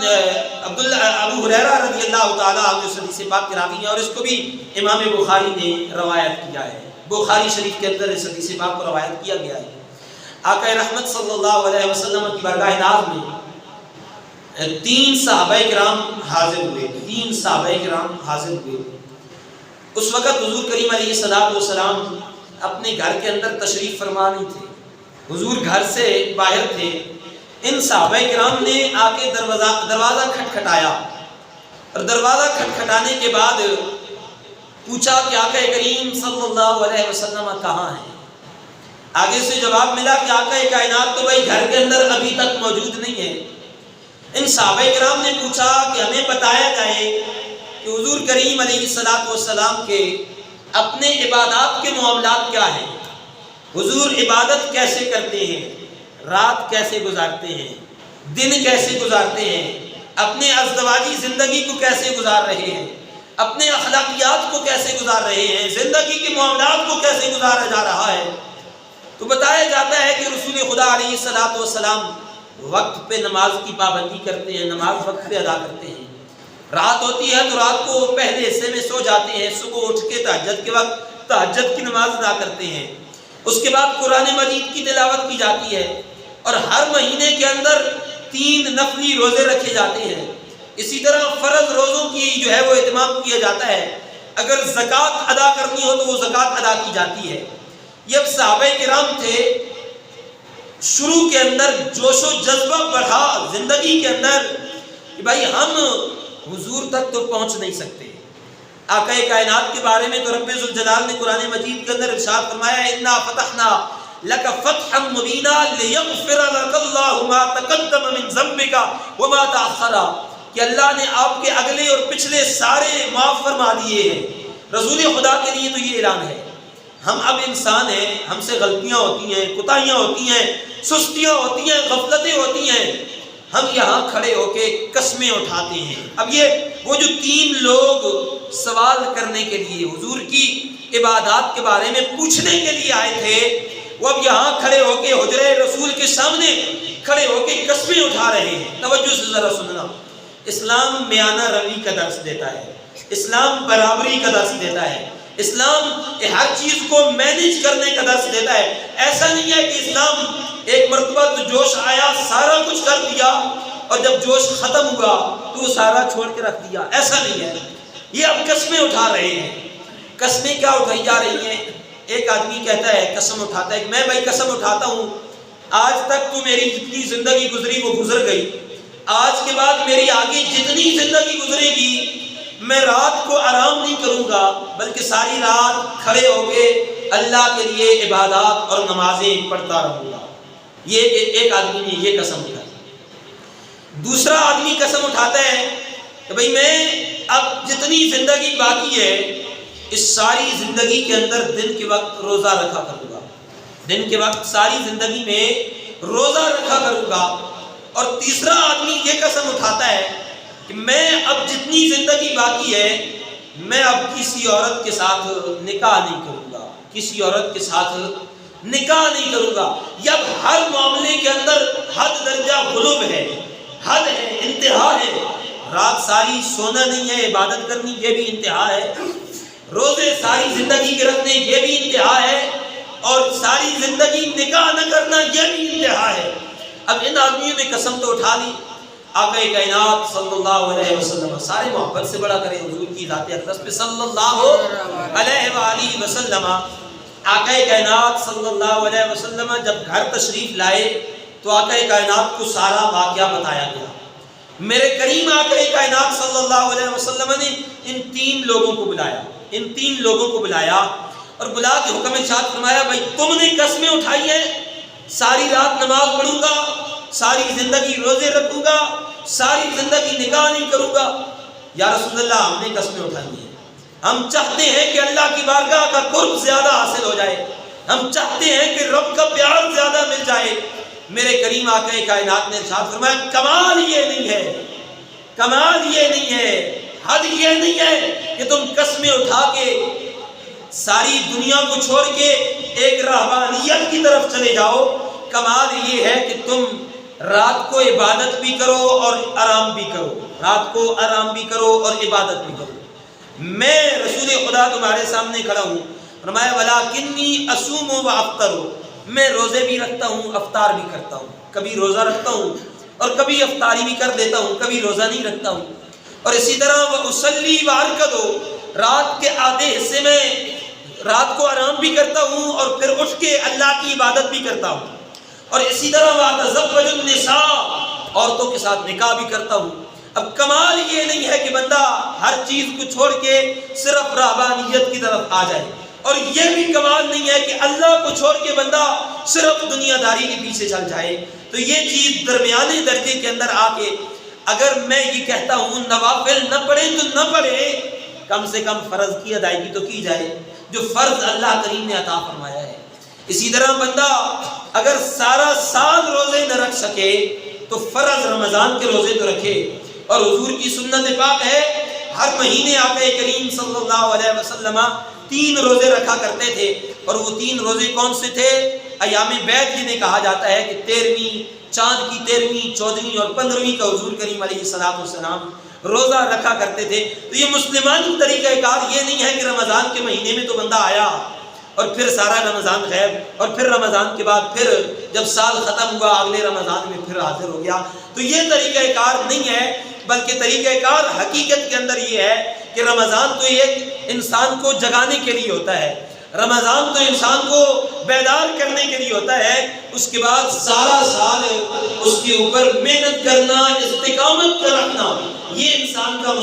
ابو ہریرہ رضی اللہ تعالیٰ عنہ سے حدیث پاک راوی ہیں اور اس کو بھی امام بخاری نے روایت کیا ہے. بخاری شریف کے اندر اس حدیث پاک کو روایت کیا گیا ہے. آقا رحمت صلی اللہ علیہ وسلم کی بارگاہ ناز میں 3 صحابہ کرام حاضر ہوئے. 3 صحابہ کرام حاضر ہوئے. اس وقت حضور کریم علیہ الصلوۃ والسلام اپنے گھر کے اندر تشریف فرما نہیں تھے. حضور گھر سے باہر تھے. ان صحابہ کرام نے آ کے دروازہ کھٹکھٹایا اور دروازہ کھٹکھٹانے کے بعد پوچھا کہ آقا کریم صلی اللہ علیہ وسلم کہاں ہیں. آگے سے جواب ملا کہ آقا کائنات تو بھائی گھر کے اندر ابھی تک موجود نہیں ہے. ان صحابہ کرام نے پوچھا کہ ہمیں بتایا جائے کہ حضور کریم علیہ الصلوۃ والسلام کے اپنے عبادات کے معاملات کیا ہیں. حضور عبادت کیسے کرتے ہیں, رات کیسے گزارتے ہیں, دن کیسے گزارتے ہیں, اپنے ازدواجی زندگی کو کیسے گزار رہے ہیں, اپنے اخلاقیات کو کیسے گزار رہے ہیں, زندگی کے معاملات کو کیسے گزارا جا رہا ہے. تو بتایا جاتا ہے کہ رسول خدا علیہ الصلوۃ والسلام وقت پہ نماز کی پابندی کرتے ہیں, نماز وقت پہ ادا کرتے ہیں. رات ہوتی ہے تو رات کو پہلے حصے میں سو جاتے ہیں, صبح اٹھ کے تہجد کے وقت تہجد کی نماز ادا کرتے ہیں. اس کے بعد قرآن مجید کی تلاوت کی جاتی ہے اور ہر مہینے کے اندر 3 نفلی روزے رکھے جاتے ہیں. اسی طرح فرض روزوں کی جو ہے وہ اہتمام کیا جاتا ہے. اگر زکوٰۃ ادا کرنی ہو تو وہ زکوٰۃ ادا کی جاتی ہے. یہ صحابہ کرام تھے, شروع کے اندر جوش و جذبہ بڑھا زندگی کے اندر کہ بھائی ہم حضور تک تو پہنچ نہیں سکتے. آقا کائنات کے بارے میں تو رب ذوالجلال نے قرآن مجید کے اندر ارشاد فرمایا انا فتحنا لک فتحا مبینا لیغفر لک اللہ ما تقدم من ذنبک وما تأخر, کہ اللہ نے آپ کے اگلے اور پچھلے سارے معاف فرما دیے ہیں. رسول خدا کے لیے تو یہ اعلان ہے. ہم اب انسان ہیں, ہم سے غلطیاں ہوتی ہیں, کوتاہیاں ہوتی ہیں, سستیاں ہوتی ہیں, غفلتیں ہوتی ہیں. ہم یہاں کھڑے ہو کے قسمیں اٹھاتے ہیں. اب یہ وہ جو 3 لوگ سوال کرنے کے لیے حضور کی عبادات کے بارے میں پوچھنے کے لیے آئے تھے, وہ اب یہاں کھڑے ہو کے حجرے رسول کے سامنے کھڑے ہو کے قسمیں اٹھا رہے ہیں. توجہ سے ذرا سننا. اسلام میانہ روی کا درس دیتا ہے, اسلام برابری کا درس دیتا ہے, اسلام ہر چیز کو مینیج کرنے کا درس دیتا ہے. ایسا نہیں ہے کہ اسلام ایک مرتبہ تو جوش آیا سارا کچھ کر دیا اور جب جوش ختم ہوا تو وہ سارا چھوڑ کے رکھ دیا. ایسا نہیں ہے. یہ اب قسمیں اٹھا رہے ہیں. قسمیں کیا اٹھائی جا رہی ہیں؟ ایک آدمی کہتا ہے, قسم اٹھاتا ہے کہ میں بھائی قسم اٹھاتا ہوں آج تک تو میری جتنی زندگی گزری وہ گزر گئی, آج کے بعد میری آگے جتنی زندگی گزرے گی میں رات کو آرام نہیں کروں گا بلکہ ساری رات کھڑے ہو کے اللہ کے لیے عبادات اور نمازیں پڑھتا رہوں گا. یہ ایک آدمی نے یہ قسم اٹھائی. دوسرا آدمی قسم اٹھاتا ہے کہ بھئی میں اب جتنی زندگی باقی ہے اس ساری زندگی کے اندر دن کے وقت روزہ رکھا کروں گا, دن کے وقت ساری زندگی میں روزہ رکھا کروں گا. اور تیسرا آدمی یہ قسم اٹھاتا ہے کہ میں اب جتنی زندگی باقی ہے میں اب کسی عورت کے ساتھ نکاح نہیں کروں گا, کسی عورت کے ساتھ نکاح نہیں کروں گا. یہ اب ہر معاملے کے اندر حد درجہ غلوب ہے, حد ہے, انتہا ہے. رات ساری سونا نہیں ہے, عبادت کرنی یہ بھی انتہا ہے. روزے ساری زندگی کے رکھنے یہ بھی انتہا ہے, اور ساری زندگی نکاح نہ کرنا یہ بھی انتہا ہے. اب ان آدمیوں نے قسم تو اٹھا لی. آقا کائنات صلی اللہ علیہ وسلم, سارے محبت سے بڑا کریں حضور کی ذات اقدس پہ صلی اللہ علیہ وآلہ وسلم. آقا کائنات صلی اللہ علیہ وسلم جب گھر تشریف لائے تو آقا کائنات کو سارا واقعہ بتایا گیا. میرے کریم آقا کائنات صلی اللہ علیہ وسلم نے ان 3 لوگوں کو بلایا, ان 3 لوگوں کو بلایا اور بلا کے حکم ارشاد فرمایا بھائی تم نے قسمیں اٹھائی ہیں ساری رات نماز پڑھوں گا, ساری زندگی روزے رکھوں گا, ساری زندگی نکاح نہیں کروں گا. یا رسول اللہ ہم نے قسمیں اٹھائی ہیں, ہم چاہتے ہیں کہ اللہ کی بارگاہ کا قرب زیادہ حاصل ہو جائے, ہم چاہتے ہیں کہ رب کا پیار زیادہ مل جائے. میرے کریم آقا کائنات نے ارشاد فرمایا کمال یہ نہیں ہے, کمال یہ نہیں ہے, حد یہ نہیں ہے کہ تم قسمیں اٹھا کے ساری دنیا کو چھوڑ کے ایک رہبانیت کی طرف چلے جاؤ. کمال یہ ہے کہ تم رات کو عبادت بھی کرو اور آرام بھی کرو، رات کو آرام بھی کرو اور عبادت بھی کرو۔ میں رسول خدا تمہارے سامنے کھڑا ہوں، فرمایا وَلَٰكِنِّي أَصُومُ وَأَفْطِرُ، میں روزے بھی رکھتا ہوں، افطار بھی کرتا ہوں، کبھی روزہ رکھتا ہوں اور کبھی افطاری بھی کر دیتا ہوں، کبھی روزہ نہیں رکھتا ہوں۔ اور اسی طرح وَأُصَلِّي وَأَرْقُدُ، رات کے آدھے حصے میں رات کو آرام بھی کرتا ہوں اور پھر اٹھ کے اللہ کی عبادت بھی کرتا ہوں۔ اور اسی طرح وَأَتَزَوَّجُ النِّسَاءَ، عورتوں کے ساتھ نکاح بھی کرتا ہوں۔ اب کمال یہ نہیں ہے کہ بندہ ہر چیز کو چھوڑ کے صرف رہبانیت کی طرف آ جائے، اور یہ بھی کمال نہیں ہے کہ اللہ کو چھوڑ کے بندہ صرف دنیا داری کے پیچھے چل جائے۔ تو یہ چیز درمیانے درجے کے اندر آ کے اگر میں یہ کہتا ہوں نوافل نہ پڑھیں تو نہ پڑھیں، کم سے کم فرض کی ادائیگی تو کی جائے جو فرض اللہ کریم نے عطا فرمایا ہے۔ اسی طرح بندہ اگر سارا سال روزے نہ رکھ سکے تو فرض رمضان کے روزے تو رکھے۔ اور حضور کی سنت پاک ہے ہر مہینے آقا کریم صلی اللہ علیہ وسلم 3 روزے رکھا کرتے تھے، اور وہ 3 روزے کون سے تھے؟ ایام بیعت جنہیں کہا جاتا ہے کہ 13ویں چاند کی 13ویں 14ویں اور 15ویں کا حضور کریم علیہ الصلوۃ والسلام روزہ رکھا کرتے تھے۔ تو یہ مسلمانی طریقہ کار یہ نہیں ہے کہ رمضان کے مہینے میں تو بندہ آیا اور پھر سارا رمضان غیب، اور پھر رمضان کے بعد پھر جب سال ختم ہوا اگلے رمضان میں پھر حاضر ہو گیا۔ تو یہ طریقہ کار نہیں ہے، بلکہ طریقہ کار حقیقت کے اندر یہ ہے کہ رمضان تو ایک انسان کو جگانے کے لیے ہوتا ہے، رمضان تو انسان کو بیدار کرنے کے لیے ہوتا ہے، اس کے بعد سارا سال اس کے اوپر محنت کرنا، استقامت کا رکھنا، یہ انسان کا